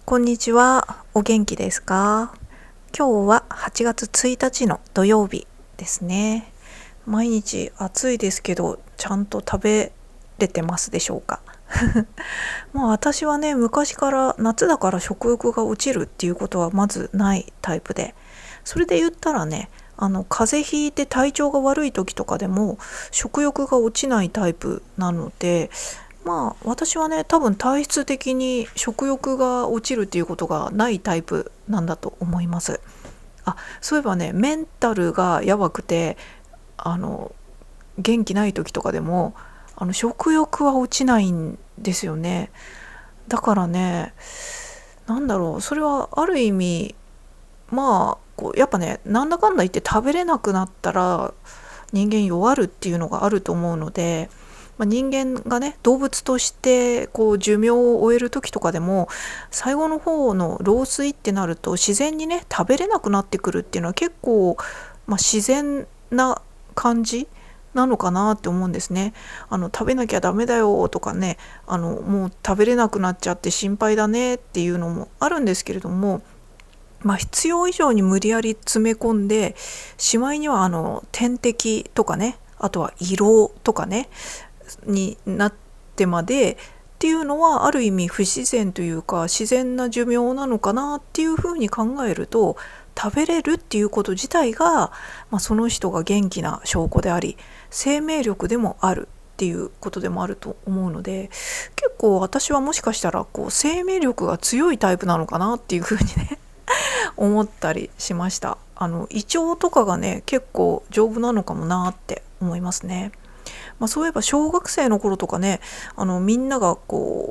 こんにちは。お元気ですか？今日は8月1日の土曜日ですね。毎日暑いですけど、ちゃんと食べれてますでしょうか？私はね、昔から夏だから食欲が落ちるっていうことはまずないタイプで、それで言ったらね、風邪ひいて体調が悪い時とかでも食欲が落ちないタイプなので、私はね、多分体質的に食欲が落ちるっていうことがないタイプなんだと思います。そういえばね、メンタルがやばくて、あの元気ない時とかでも食欲は落ちないんですよね。だからね、なんだろう、それはある意味、やっぱね、なんだかんだ言って食べれなくなったら人間弱るっていうのがあると思うので、人間がね、動物として寿命を終える時とかでも最後の方の老衰ってなると自然にね、食べれなくなってくるっていうのは結構、自然な感じなのかなって思うんですね。食べなきゃダメだよとかね、もう食べれなくなっちゃって心配だねっていうのもあるんですけれども、必要以上に無理やり詰め込んでしまいには点滴とかね、あとは胃ろうとかねになってまでっていうのはある意味不自然というか自然な寿命なのかなっていうふうに考えると、食べれるっていうこと自体が、その人が元気な証拠であり生命力でもあるっていうことでもあると思うので、結構私はもしかしたら生命力が強いタイプなのかなっていうふうにね思ったりしました。胃腸とかがね、結構丈夫なのかもなって思いますね。そういえば小学生の頃とかね、みんなが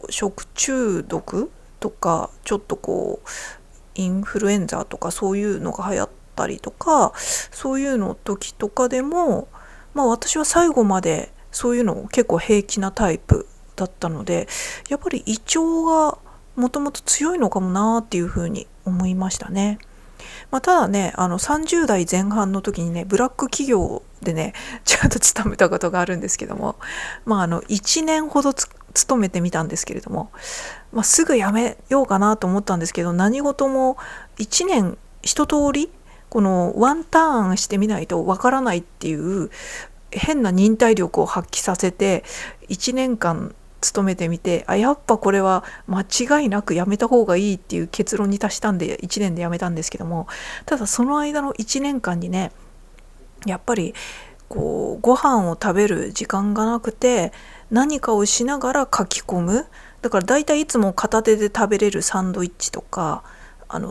食中毒とかちょっとインフルエンザとかそういうのが流行ったりとか、そういうの時とかでも、私は最後までそういうの結構平気なタイプだったので、やっぱり胃腸がもともと強いのかもなっていうふうに思いましたね。ただね、30代前半の時にね、ブラック企業でね、ちゃんと勤めたことがあるんですけども、1年ほど勤めてみたんですけれども、すぐ辞めようかなと思ったんですけど、何事も1年一通りこのワンターンしてみないとわからないっていう変な忍耐力を発揮させて1年間勤めてみて、やっぱこれは間違いなくやめた方がいいっていう結論に達したんで1年でやめたんですけども、ただその間の1年間にね、やっぱりご飯を食べる時間がなくて何かをしながら書き込む。だからだいたいいつも片手で食べれるサンドイッチとか、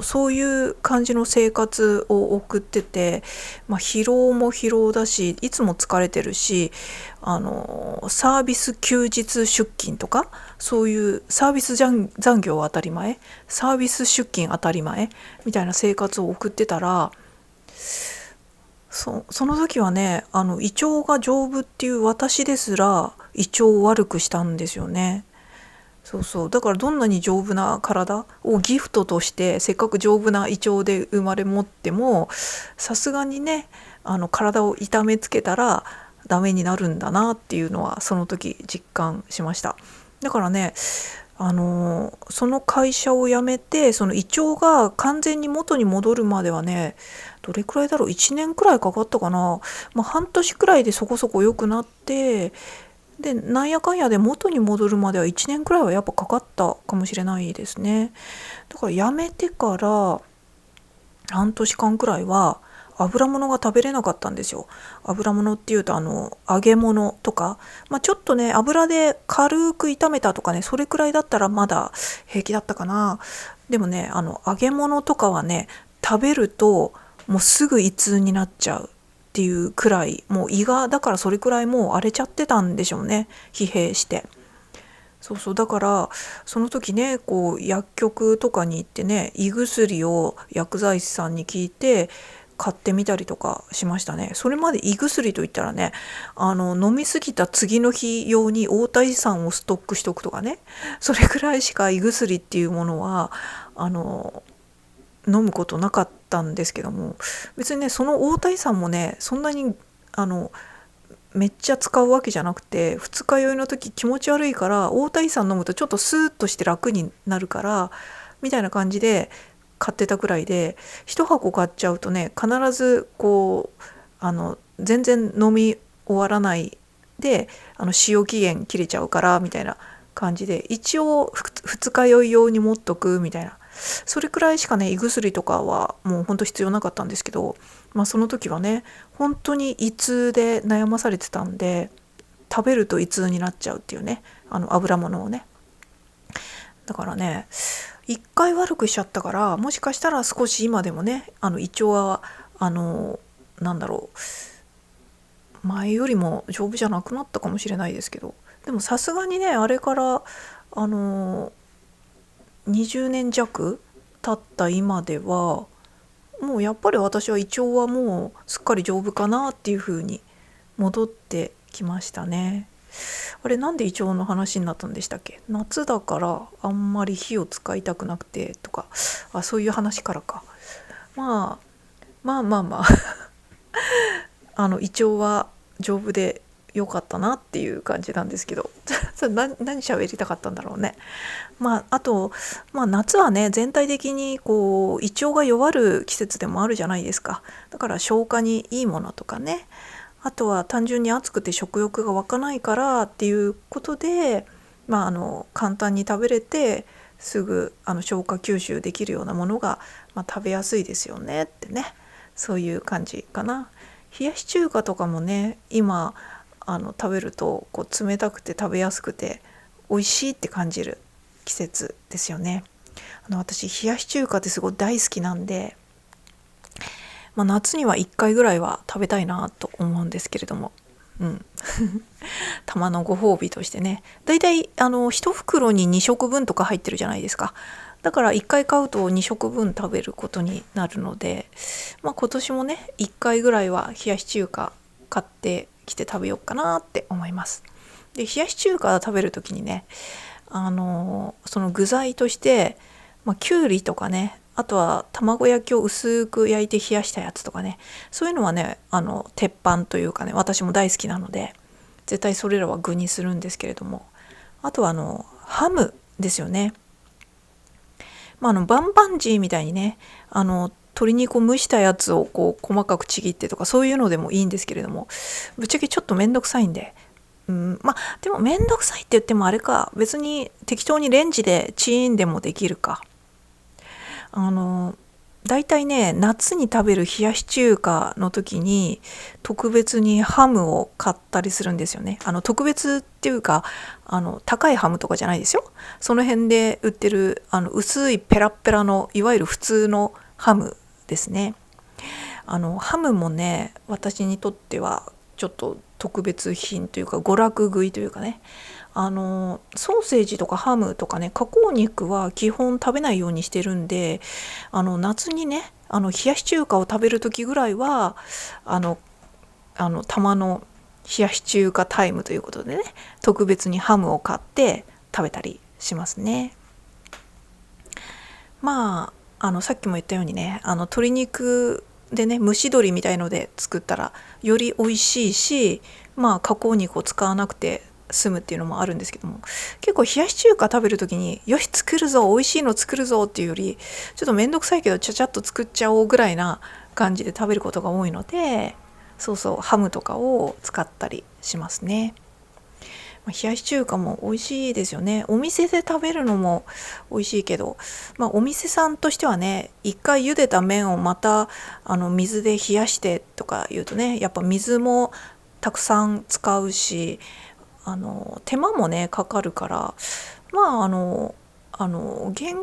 そういう感じの生活を送ってて、疲労も疲労だし、いつも疲れてるし、サービス休日出勤とか、そういうサービス残業当たり前、サービス出勤当たり前みたいな生活を送ってたら、その時はね、胃腸が丈夫っていう私ですら胃腸を悪くしたんですよね。そうそう、だからどんなに丈夫な体をギフトとしてせっかく丈夫な胃腸で生まれ持っても、さすがにね、体を痛めつけたらダメになるんだなっていうのはその時実感しました。だからね、その会社を辞めて、その胃腸が完全に元に戻るまではね、どれくらいだろう、1年くらいかかったかな。半年くらいでそこそこ良くなって、でなんやかんやで元に戻るまでは1年くらいはやっぱかかったかもしれないですね。だから辞めてから半年間くらいは油物が食べれなかったんですよ。油物っていうと揚げ物とか、ちょっとね油で軽く炒めたとかね、それくらいだったらまだ平気だったかな。でもね、揚げ物とかはね、食べるともうすぐ胃痛になっちゃうっていうくらい、もう胃がだからそれくらいもう荒れちゃってたんでしょうね、疲弊して。そうそう、だからその時ね、薬局とかに行ってね、胃薬を薬剤師さんに聞いて買ってみたりとかしましたね。それまで胃薬といったらね、飲み過ぎた次の日用に大谷酸をストックしとくとかね、それくらいしか胃薬っていうものは飲むことなかったんですけども、別にね、その大谷さんもね、そんなにめっちゃ使うわけじゃなくて、二日酔いの時気持ち悪いから大谷さん飲むとちょっとスーッとして楽になるからみたいな感じで買ってたくらいで、1箱買っちゃうとね必ずこう全然飲み終わらないで使用期限切れちゃうからみたいな感じで、一応二日酔い用に持っとくみたいな、それくらいしかね胃薬とかはもうほんと必要なかったんですけど、その時はね本当に胃痛で悩まされてたんで、食べると胃痛になっちゃうっていうね、油物をね。だからね一回悪くしちゃったから、もしかしたら少し今でもね胃腸はなんだろう、前よりも丈夫じゃなくなったかもしれないですけど、でもさすがにねあれから20年弱経った今ではもうやっぱり私は胃腸はもうすっかり丈夫かなっていう風に戻ってきましたね。あれなんで胃腸の話になったんでしたっけ？夏だからあんまり火を使いたくなくてとか、そういう話からか。まあまあまあまあ胃腸は丈夫で良かったなっていう感じなんですけど何喋りたかったんだろうね。あと、夏はね全体的にこう胃腸が弱る季節でもあるじゃないですか。だから消化にいいものとかね、あとは単純に暑くて食欲が湧かないからっていうことで、簡単に食べれてすぐ消化吸収できるようなものが、食べやすいですよねってね、そういう感じかな。冷やし中華とかもね今食べるとこう冷たくて食べやすくて美味しいって感じる季節ですよね。私冷やし中華ってすごい大好きなんで、夏には1回ぐらいは食べたいなと思うんですけれども、たまのご褒美としてね、だいたい1袋に2食分とか入ってるじゃないですか。だから1回買うと2食分食べることになるので、今年もね1回ぐらいは冷やし中華買ってきて食べようかなって思います。で冷やし中華食べる時にねその具材として、きゅうりとかね、あとは卵焼きを薄く焼いて冷やしたやつとかね、そういうのはね鉄板というかね私も大好きなので絶対それらは具にするんですけれども、あとはハムですよね。バンバンジーみたいにね鶏肉を蒸したやつをこう細かくちぎってとかそういうのでもいいんですけれども、ぶっちゃけちょっとめんどくさいんで、でもめんどくさいって言ってもあれか、別に適当にレンジでチーンでもできるか。だいたいね夏に食べる冷やし中華の時に特別にハムを買ったりするんですよね。特別っていうか高いハムとかじゃないですよ。その辺で売ってる薄いペラッペラのいわゆる普通のハムですね。ハムもね私にとってはちょっと特別品というか娯楽食いというかね、ソーセージとかハムとかね加工肉は基本食べないようにしてるんで、夏にね冷やし中華を食べる時ぐらいはたまの冷やし中華タイムということでね特別にハムを買って食べたりしますね。さっきも言ったようにね鶏肉でね蒸し鶏みたいので作ったらより美味しいし、加工肉を使わなくて済むっていうのもあるんですけども、結構冷やし中華食べる時によし作るぞ美味しいの作るぞっていうよりちょっと面倒くさいけどちゃちゃっと作っちゃおうぐらいな感じで食べることが多いので、ハムとかを使ったりしますね。冷やし中華も美味しいですよね。お店で食べるのも美味しいけど、お店さんとしてはね一回茹でた麺をまた水で冷やしてとか言うとねやっぱ水もたくさん使うし手間もねかかるから原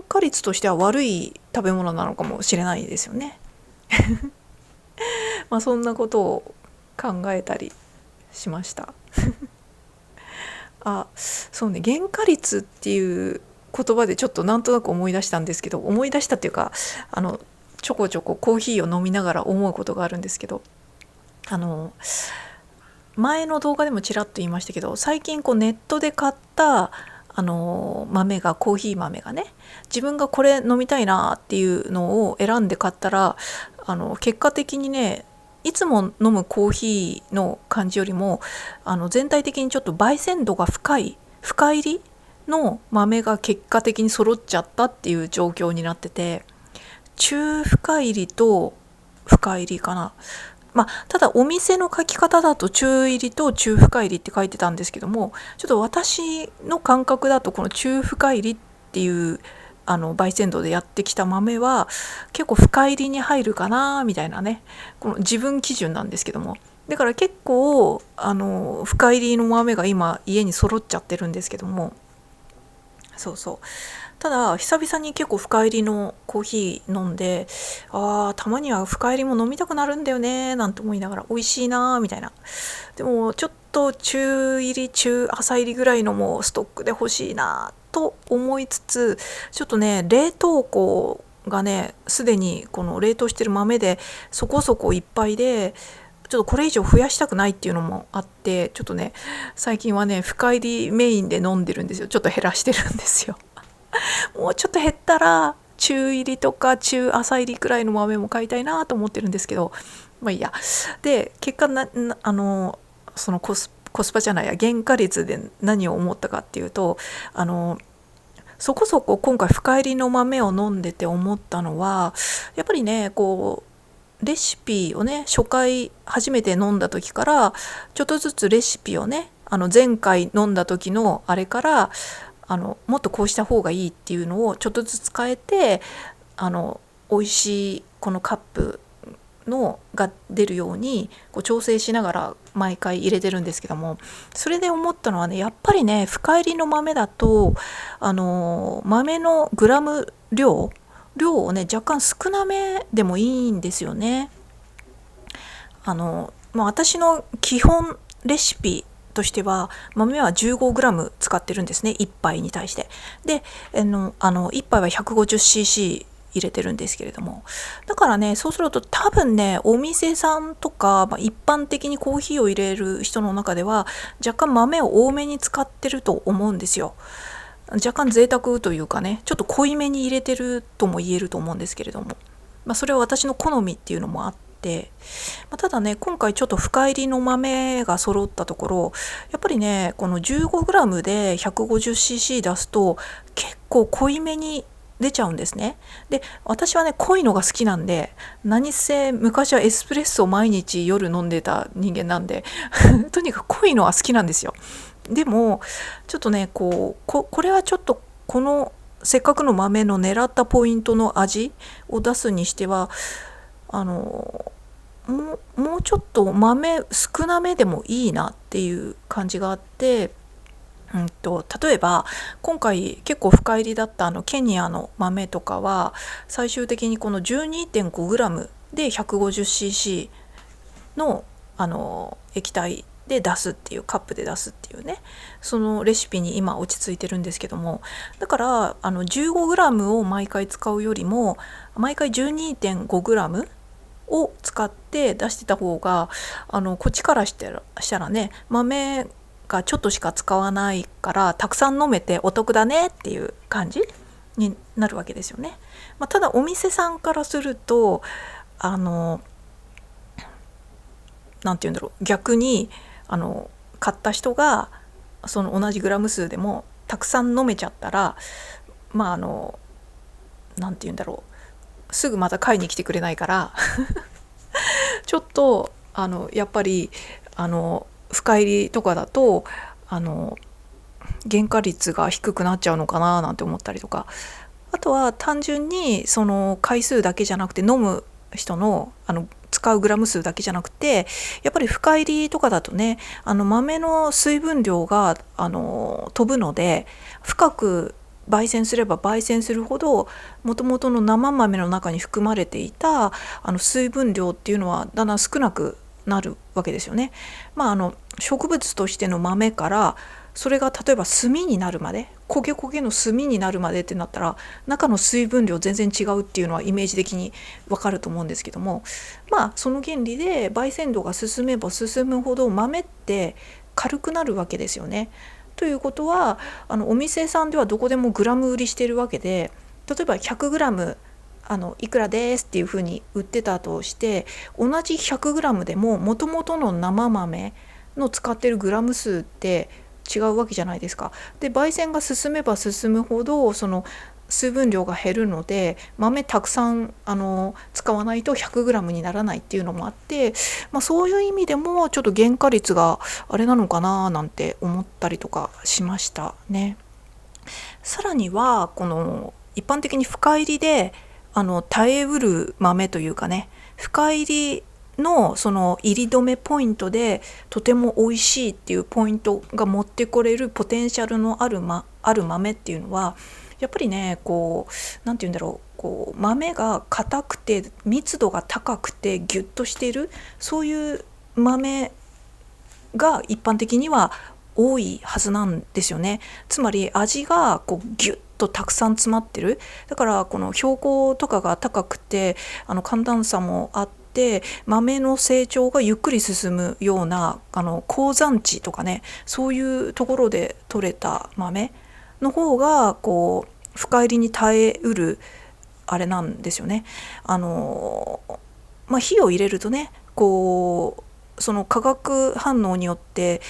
価率としては悪い食べ物なのかもしれないですよね。そんなことを考えたりしました。そうね、原価率っていう言葉でちょっとなんとなく思い出したんですけど、思い出したっていうかちょこちょこコーヒーを飲みながら思うことがあるんですけど、前の動画でもちらっと言いましたけど、最近ネットで買った豆がコーヒー豆がね自分がこれ飲みたいなっていうのを選んで買ったら結果的にねいつも飲むコーヒーの感じよりも全体的にちょっと焙煎度が深入りの豆が結果的に揃っちゃったっていう状況になってて、中深入りと深入りかな。ただお店の書き方だと中入りと中深入りって書いてたんですけども、ちょっと私の感覚だとこの中深入りっていう焙煎度でやってきた豆は結構深入りに入るかなみたいなね、この自分基準なんですけども、だから結構深入りの豆が今家に揃っちゃってるんですけども、そうそう。ただ久々に結構深入りのコーヒー飲んで、たまには深入りも飲みたくなるんだよねなんて思いながら、美味しいなみたいな。でもちょっと中入り中浅入りぐらいのもストックで欲しいなと思いつつ、ちょっとね冷凍庫がねすでにこの冷凍してる豆でそこそこいっぱいで、ちょっとこれ以上増やしたくないっていうのもあって、ちょっとね最近はね深入りメインで飲んでるんですよ。ちょっと減らしてるんですよ。もうちょっと減ったら中入りとか中浅入りくらいの豆も買いたいなと思ってるんですけど、いいや。で結果そのコスパじゃないや、原価率で何を思ったかっていうと、そこそこ今回深入りの豆を飲んでて思ったのは、やっぱりねこうレシピをね、初回初めて飲んだ時からちょっとずつレシピをね、前回飲んだ時のあれからもっとこうした方がいいっていうのをちょっとずつ変えて、美味しいこのカップのが出るようにこう調整しながら毎回入れてるんですけども、それで思ったのはね、やっぱりね深入りの豆だと豆のグラム量をね若干少なめでもいいんですよね。私の基本レシピとしては豆は 15g 使ってるんですね、1杯に対して。で1杯は 150cc 入れてるんですけれども、だからねそうすると多分ねお店さんとか、一般的にコーヒーを入れる人の中では若干豆を多めに使ってると思うんですよ。若干贅沢というかね、ちょっと濃いめに入れてるとも言えると思うんですけれども、それは私の好みっていうのもあって、ただね今回ちょっと深入りの豆が揃ったところ、やっぱりねこの 15g で 150cc 出すと結構濃いめに出ちゃうんですね。で私はね濃いのが好きなんで、何せ昔はエスプレッソを毎日夜飲んでた人間なんでとにかく濃いのは好きなんですよ。でもちょっとねこれはちょっとこのせっかくの豆の狙ったポイントの味を出すにしてはもうちょっと豆少なめでもいいなっていう感じがあって、例えば今回結構深入りだったケニアの豆とかは最終的にこの 12.5g で 150cc の液体で出すっていう、カップで出すっていうね、そのレシピに今落ち着いてるんですけども、だから15g を毎回使うよりも毎回 12.5g を使って出してた方がこっちからしたらね豆がちょっとしか使わないからたくさん飲めてお得だねっていう感じになるわけですよね。ただお店さんからするとなんて言うんだろう、逆に買った人がその同じグラム数でもたくさん飲めちゃったらなんて言うんだろう、すぐまた買いに来てくれないからちょっとやっぱり深入りとかだと原価率が低くなっちゃうのかななんて思ったりとか、あとは単純にその回数だけじゃなくて飲む人の使うグラム数だけじゃなくて、やっぱり深入りとかだとね豆の水分量が飛ぶので、深く焙煎すれば焙煎するほどもともとの生豆の中に含まれていた水分量っていうのはだんだん少なくなるわけですよね。植物としての豆からそれが例えば炭になるまで、焦げ焦げの炭になるまでってなったら中の水分量全然違うっていうのはイメージ的にわかると思うんですけども、その原理で焙煎度が進めば進むほど豆って軽くなるわけですよね。ということはお店さんではどこでもグラム売りしてるわけで、例えば 100g いくらですっていう風に売ってたとして、同じ 100g でも元々の生豆の使ってるグラム数って違うわけじゃないですか。で焙煎が進めば進むほどその水分量が減るので豆たくさん使わないと 100g にならないっていうのもあって、そういう意味でもちょっと原価率があれなのかななんて思ったりとかしましたね。さらにはこの一般的に深入りで耐えうる豆というかね、深入りのその入り止めポイントでとても美味しいっていうポイントが持ってこれるポテンシャルのある豆っていうのはやっぱりね、こうなんて言うんだろう、こう豆が硬くて密度が高くてギュッとしている、そういう豆が一般的には多いはずなんですよね。つまり味がこうギュッとたくさん詰まってる。だからこの標高とかが高くて寒暖差もあって豆の成長がゆっくり進むような高山地とかね、そういうところで採れた豆の方がこう深入りに耐えうるあれなんですよね。火を入れるとね、こうその化学反応によって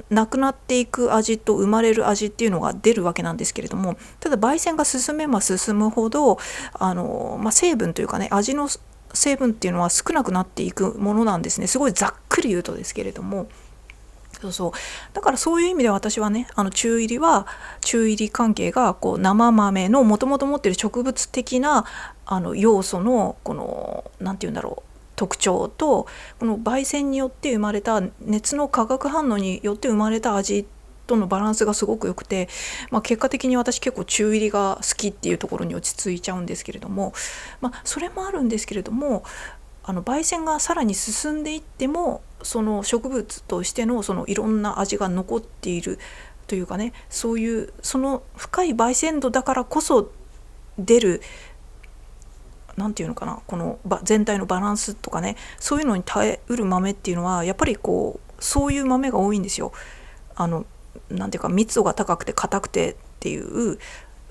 なくなっていく味と生まれる味っていうのが出るわけなんですけれども、ただ焙煎が進めば進むほど成分というかね、味の成分っていうのは少なくなっていくものなんですね。すごいざっくり言うとですけれども、だからそういう意味で私はね、中入り関係がこう生豆のもともと持っている植物的な要素のこのなんていうんだろう、特徴とこの焙煎によって生まれた熱の化学反応によって生まれた味とのバランスがすごく良くて、結果的に私結構中入りが好きっていうところに落ち着いちゃうんですけれども、それもあるんですけれども、焙煎がさらに進んでいってもその植物としてのそのいろんな味が残っているというかね、そういうその深い焙煎度だからこそ出るなんていうのかな、この全体のバランスとかね、そういうのに耐えうる豆っていうのはやっぱりこうそういう豆が多いんですよ。なんていうか密度が高くて硬くてっていう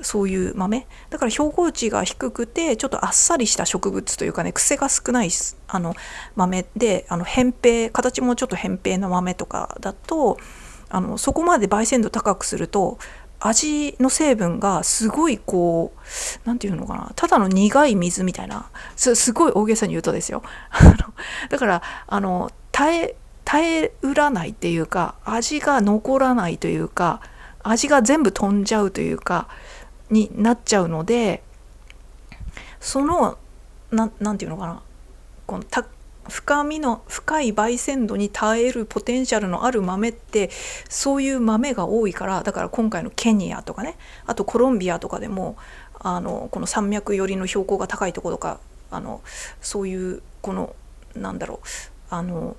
そういう豆だから、標高値が低くてちょっとあっさりした植物というかね、癖が少ない豆で形もちょっと扁平な豆とかだとそこまで焙煎度高くすると味の成分がすごいこうなんていうのかな、ただの苦い水みたいな、すごい大げさに言うとですよだから耐えうらないっていうか、味が残らないというか、味が全部飛んじゃうというかになっちゃうので、そのなんていうのかな、この深い焙煎度に耐えるポテンシャルのある豆ってそういう豆が多いから、だから今回のケニアとかね、あとコロンビアとかでもこの山脈寄りの標高が高いところとかそういうこのなんだろう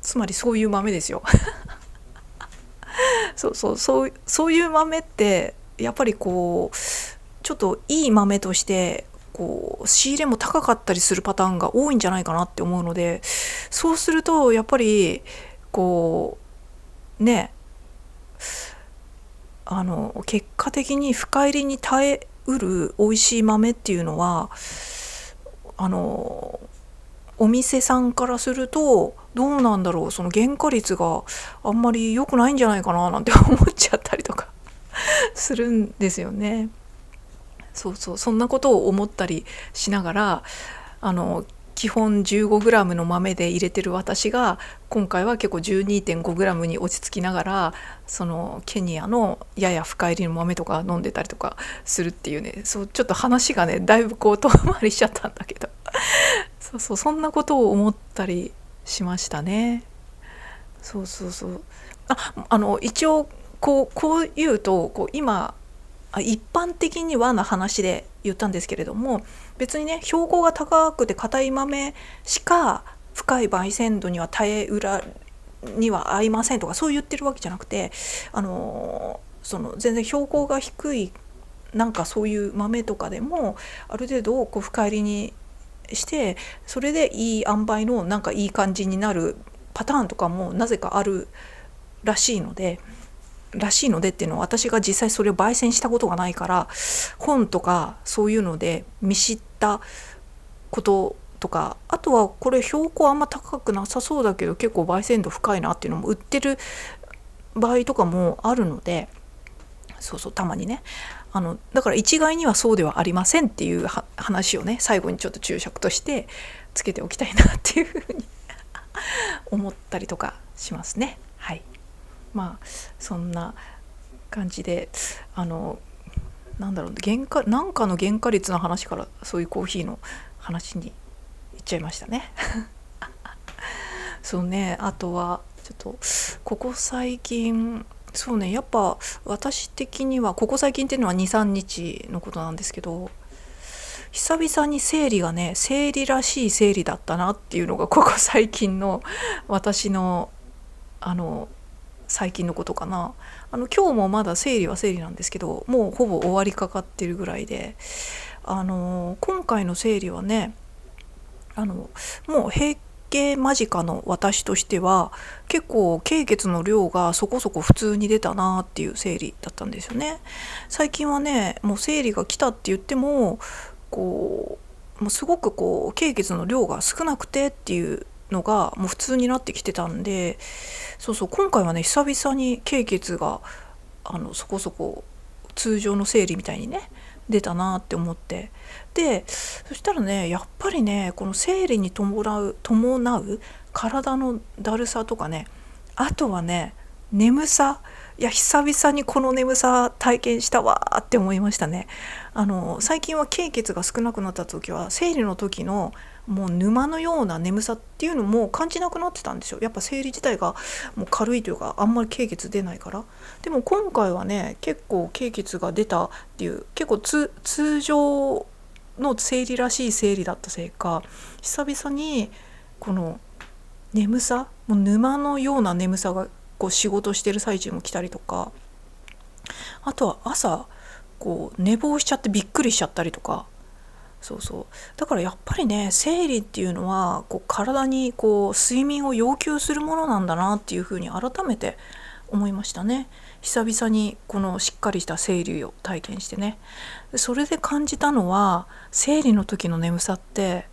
つまりそういう豆ですよそういう豆ってやっぱりこうちょっといい豆としてこう仕入れも高かったりするパターンが多いんじゃないかなって思うので、そうするとやっぱりこうね、結果的に深入りに耐えうる美味しい豆っていうのはお店さんからするとどうなんだろう、その原価率があんまり良くないんじゃないかななんて思っちゃったりとかするんですよね。そんなことを思ったりしながら基本 15g の豆で入れてる私が今回は結構 12.5g に落ち着きながらそのケニアのやや深入りの豆とか飲んでたりとかするっていうね、ちょっと話がねだいぶこう遠回りしちゃったんだけどそんなことを思ったりしましたね。一応こう言うと今一般的にはの話で言ったんですけれども、別にね標高が高くて硬い豆しか深い焙煎度には耐えうらには合いませんとかそう言ってるわけじゃなくて、全然標高が低いなんかそういう豆とかでもある程度こう深入りにしてそれでいい塩梅のなんかいい感じになるパターンとかもなぜかあるらしいのでっていうのは私が実際それを焙煎したことがないから本とかそういうので見知ったこととか、あとはこれ標高あんま高くなさそうだけど結構焙煎度深いなっていうのも売ってる場合とかもあるので、そうそう、たまにね、だから一概にはそうではありませんっていう話をね、最後にちょっと注釈としてつけておきたいなっていうふうに思ったりとかしますね。はい。まあそんな感じで、なんだろう、なんかの原価率の話からそういうコーヒーの話に行っちゃいましたね。そうね、あとはちょっとここ最近、そうね、やっぱ私的にはここ最近っていうのは2、3日のことなんですけど、久々に生理がね、生理らしい生理だったなっていうのがここ最近の私の最近のことかな。今日もまだ生理は生理なんですけど、もうほぼ終わりかかってるぐらいで、今回の生理はね、もう閉経間近の私としては結構経血の量がそこそこ普通に出たなっていう生理だったんですよね。最近はね、もう生理が来たって言っても、もうすごく経血の量が少なくてっていうのがもう普通になってきてたんで、そうそう、今回はね、久々に経血がそこそこ通常の生理みたいにね出たなって思って、でそしたらね、やっぱりね、この生理に伴う体のだるさとかね、あとはね、眠さ、いや久々にこの眠さ体験したわって思いましたね。最近は経血が少なくなった時は生理の時のもう沼のような眠さっていうのも感じなくなってたんですよ。やっぱ生理自体がもう軽いというか、あんまり経血出ないから。でも今回はね、結構経血が出たっていう、結構通常の生理らしい生理だったせいか、久々にこの眠さ、もう沼のような眠さが仕事してる最中も来たりとか、あとは朝寝坊しちゃってびっくりしちゃったりとか。そうそう、だからやっぱりね、生理っていうのは体に睡眠を要求するものなんだなっていうふうに改めて思いましたね。久々にこのしっかりした生理を体験してね。それで感じたのは、生理の時の眠さって、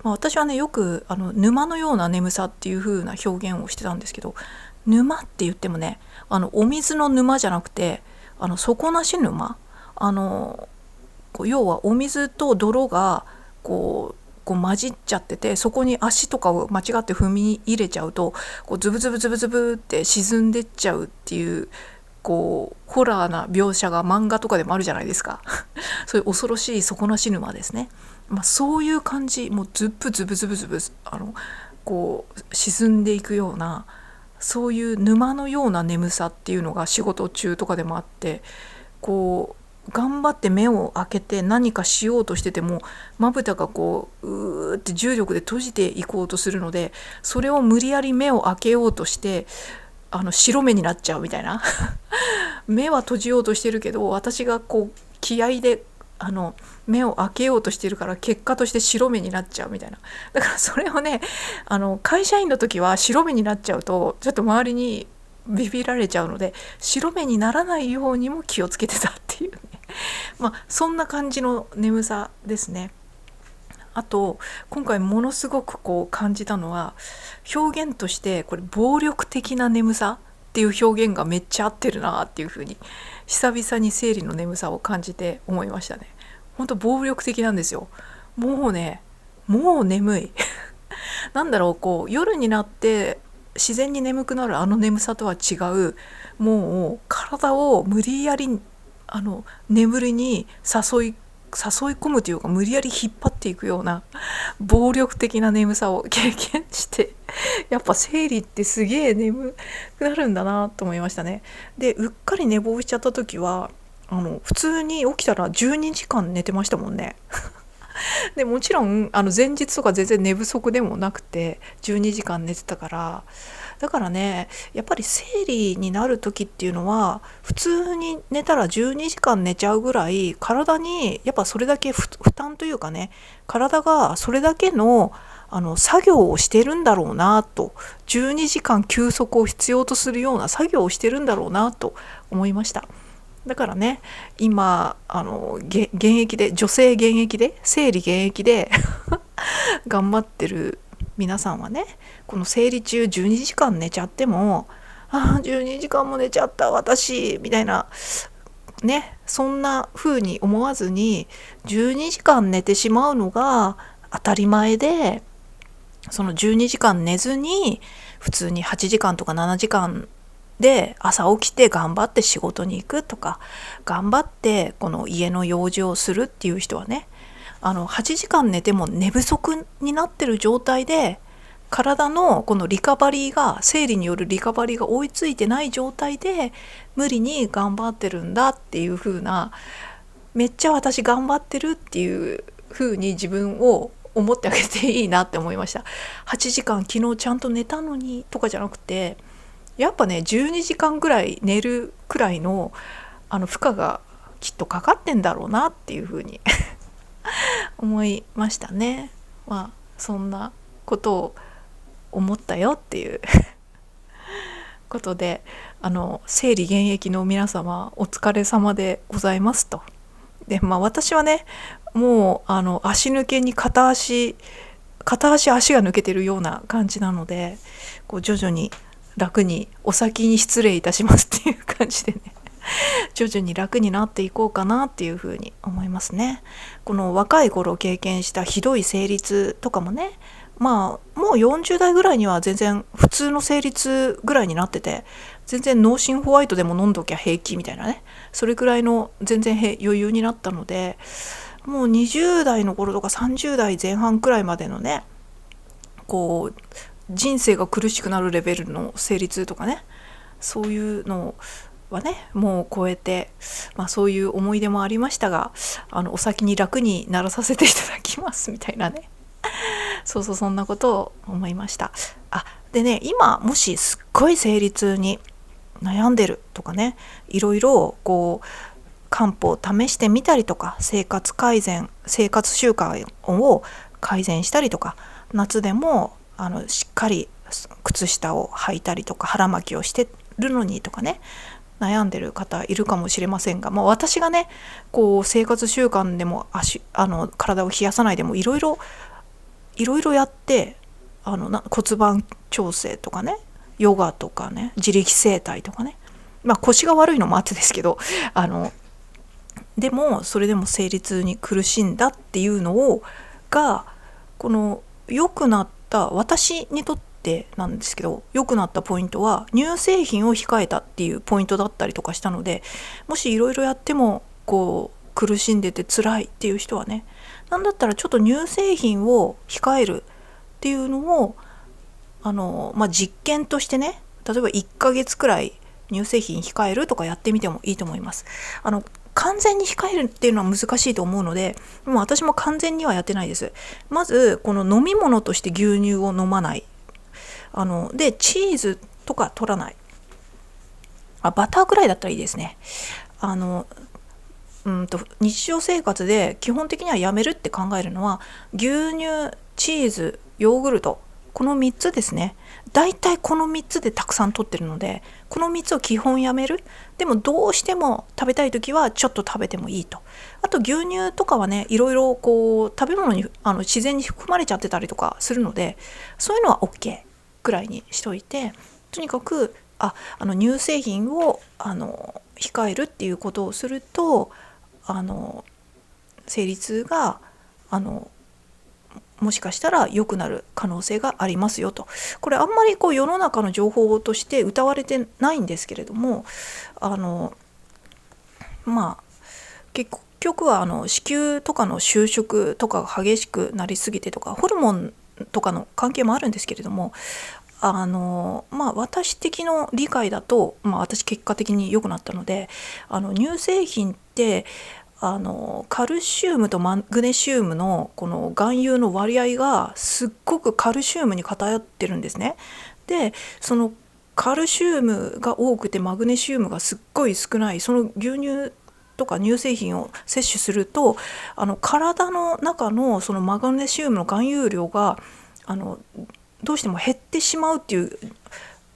私はね、よく沼のような眠さっていう風な表現をしてたんですけど、沼って言ってもね、お水の沼じゃなくて、底なし沼、要はお水と泥が混じっちゃってて、そこに足とかを間違って踏み入れちゃうとズブズブズブズブって沈んでっちゃうっていう、ホラーな描写が漫画とかでもあるじゃないですか。そういう恐ろしい底なし沼ですね。そういう感じ、もうズブズブズブズブ沈んでいくような、そういう沼のような眠さっていうのが仕事中とかでもあって、頑張って目を開けて何かしようとしてても、まぶたがうーって重力で閉じていこうとするので、それを無理やり目を開けようとして白目になっちゃうみたいな。目は閉じようとしてるけど、私が気合で目を開けようとしてるから、結果として白目になっちゃうみたいな。だからそれをね、会社員の時は白目になっちゃうとちょっと周りにビビられちゃうので、白目にならないようにも気をつけてたっていうね。そんな感じの眠さですね。あと今回ものすごく感じたのは、表現としてこれ暴力的な眠さっていう表現がめっちゃ合ってるなっていう風に、久々に生理の眠さを感じて思いましたね。ほんと暴力的なんですよ。もうね、もう眠い。なんだろう、夜になって自然に眠くなる眠さとは違う、もう体を無理やり眠りに誘い込むというか、無理やり引っ張っていくような暴力的な眠さを経験して、やっぱ生理ってすげえ眠くなるんだなと思いましたね。で、うっかり寝坊しちゃった時は普通に起きたら12時間寝てましたもんね。でもちろん前日とか全然寝不足でもなくて12時間寝てたから、だからね、やっぱり生理になる時っていうのは普通に寝たら12時間寝ちゃうぐらい、体にやっぱそれだけ負担というかね、体がそれだけの作業をしてるんだろうなと、12時間休息を必要とするような作業をしてるんだろうなと思いました。だからね、今現役で、女性現役で、生理現役で頑張ってる皆さんはね、この生理中12時間寝ちゃっても12時間も寝ちゃった私みたいなね、そんな風に思わずに12時間寝てしまうのが当たり前で、その12時間寝ずに普通に8時間とか7時間で朝起きて頑張って仕事に行くとか、頑張ってこの家の用事をするっていう人はね、8時間寝ても寝不足になってる状態で、体のこのリカバリーが、生理によるリカバリーが追いついてない状態で無理に頑張ってるんだっていう風な、めっちゃ私頑張ってるっていう風に自分を思ってあげていいなって思いました。8時間昨日ちゃんと寝たのにとかじゃなくて、やっぱね12時間ぐらい寝るくらいの負荷がきっとかかってんだろうなっていう風に思いましたね。そんなことを思ったよっていうことで、生理現役の皆様お疲れ様でございますと。で私はね、もう足抜けに片足が抜けてるような感じなので、こう徐々に楽に、お先に失礼いたしますっていう感じでね徐々に楽になっていこうかなっていうふうに思いますね。この若い頃経験したひどい生理痛とかもね、もう40代ぐらいには全然普通の生理痛ぐらいになってて、全然脳神ホワイトでも飲んどきゃ平気みたいなね、それくらいの全然余裕になったので、もう20代の頃とか30代前半くらいまでのね、こう人生が苦しくなるレベルの生理痛とかね、そういうのはねもう超えて、そういう思い出もありましたが、お先に楽にならさせていただきますみたいなねそんなことを思いました。でね、今もしすっごい生理痛に悩んでるとかね、いろいろこう漢方を試してみたりとか、生活習慣を改善したりとか、夏でもしっかり靴下を履いたりとか腹巻きをしてるのにとかね、悩んでる方いるかもしれませんが、私がねこう生活習慣でも体を冷やさないでもいろいろやって、骨盤調整とかね、ヨガとかね、自力整体とかね、腰が悪いのもあってですけど、でもそれでも生理痛に苦しんだっていうのが、この良くなった私にとってなんですけど、良くなったポイントは乳製品を控えたっていうポイントだったりとかしたので、もしいろいろやってもこう苦しんでて辛いっていう人はね、なんだったらちょっと乳製品を控えるっていうのを実験としてね、例えば1ヶ月くらい乳製品控えるとかやってみてもいいと思います。完全に控えるっていうのは難しいと思うので、もう私も完全にはやってないです。まずこの飲み物として牛乳を飲まない、でチーズとか取らない、バターぐらいだったらいいですね。日常生活で基本的にはやめるって考えるのは、牛乳、チーズ、ヨーグルト、この3つですね。だいたいこの3つでたくさん取ってるので、この3つを基本やめる。でもどうしても食べたいときはちょっと食べてもいいと。あと牛乳とかはね、いろいろこう食べ物に自然に含まれちゃってたりとかするので、そういうのは OK くらいにしといて、とにかく乳製品を控えるっていうことをすると、生理痛がもしかしたら良くなる可能性がありますよと。これあんまり世の中の情報として謳われてないんですけれども、結局は子宮とかの収縮とかが激しくなりすぎてとか、ホルモンとかの関係もあるんですけれども、私的の理解だと、私結果的に良くなったので、乳製品ってカルシウムとマグネシウムのこの含有の割合がすっごくカルシウムに偏ってるんですね。でそのカルシウムが多くてマグネシウムがすっごい少ない、その牛乳とか乳製品を摂取すると、体の中のそのマグネシウムの含有量がどうしても減ってしまうっていう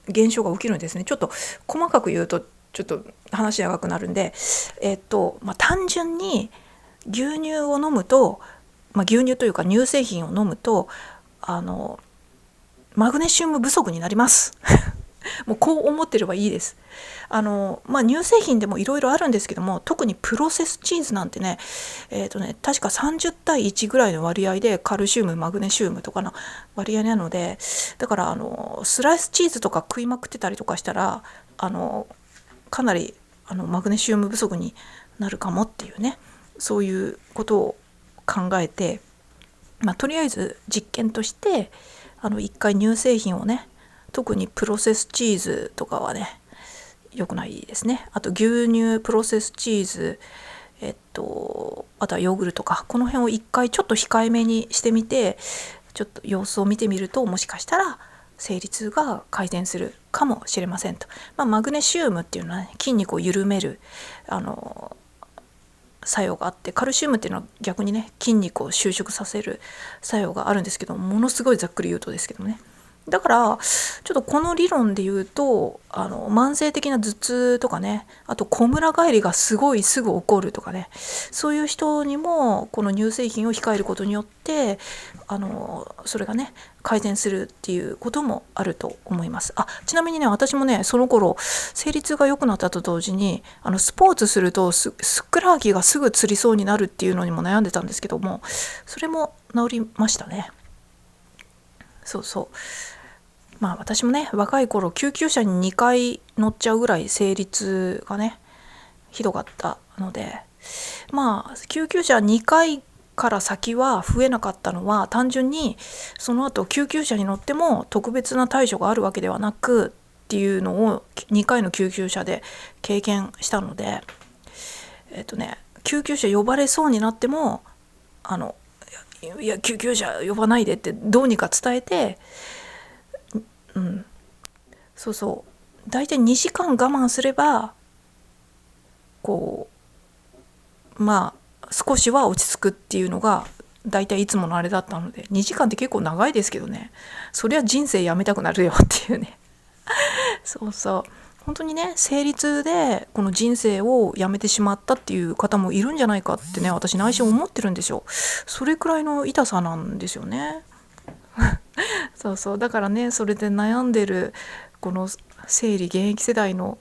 現象が起きるんですね。ちょっと細かく言うとちょっと話長くなるんで、単純に牛乳を飲むと、牛乳というか乳製品を飲むとマグネシウム不足になりますもうこう思ってればいいです。乳製品でもいろいろあるんですけども、特にプロセスチーズなんてね、確か30対1ぐらいの割合でカルシウムマグネシウムとかの割合なので、だからスライスチーズとか食いまくってたりとかしたらかなりマグネシウム不足になるかもっていうね、そういうことを考えて、とりあえず実験として一回乳製品をね、特にプロセスチーズとかはね良くないですね。あと牛乳、プロセスチーズ、あとはヨーグルトか、この辺を一回ちょっと控えめにしてみて、ちょっと様子を見てみると、もしかしたら生理痛が改善するかもしれませんと。マグネシウムっていうのは、ね、筋肉を緩める作用があって、カルシウムっていうのは逆にね筋肉を収縮させる作用があるんですけど、ものすごいざっくり言うとですけどね。だからちょっとこの理論で言うと、慢性的な頭痛とかね、あとこむら返りがすごいすぐ起こるとかね、そういう人にもこの乳製品を控えることによってそれがね改善するっていうこともあると思います。ちなみにね、私もねその頃生理痛が良くなったと同時にスポーツするとすっくらはぎがすぐつりそうになるっていうのにも悩んでたんですけども、それも治りましたね。そうそう。私もね若い頃救急車に2回乗っちゃうぐらい生理痛がねひどかったので、救急車2回から先は増えなかったのは、単純にその後救急車に乗っても特別な対処があるわけではなくっていうのを2回の救急車で経験したので、救急車呼ばれそうになってもいや救急車呼ばないでってどうにか伝えて、そうそう、大体2時間我慢すれば少しは落ち着くっていうのが大体いつものあれだったので、2時間って結構長いですけどね、そりゃ人生やめたくなるよっていうねそうそう、本当にね生理痛でこの人生をやめてしまったっていう方もいるんじゃないかってね、私内心思ってるんですよ。それくらいの痛さなんですよねそうそう、だからね、それで悩んでるこの生理現役世代の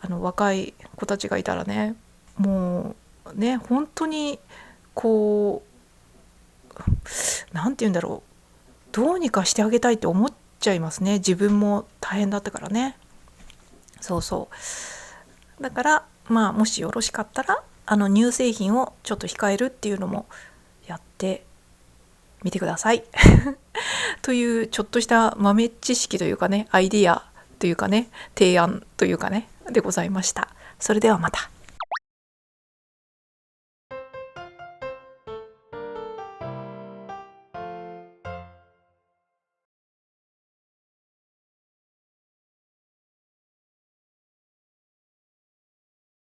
若い子たちがいたらね、もうね本当になんて言うんだろう、どうにかしてあげたいって思っちゃいますね。自分も大変だったからね。そうそう、だからもしよろしかったら乳製品をちょっと控えるっていうのもやってみてくださいというちょっとした豆知識というかね、アイディアというかね、提案というかねでございました。それではまた。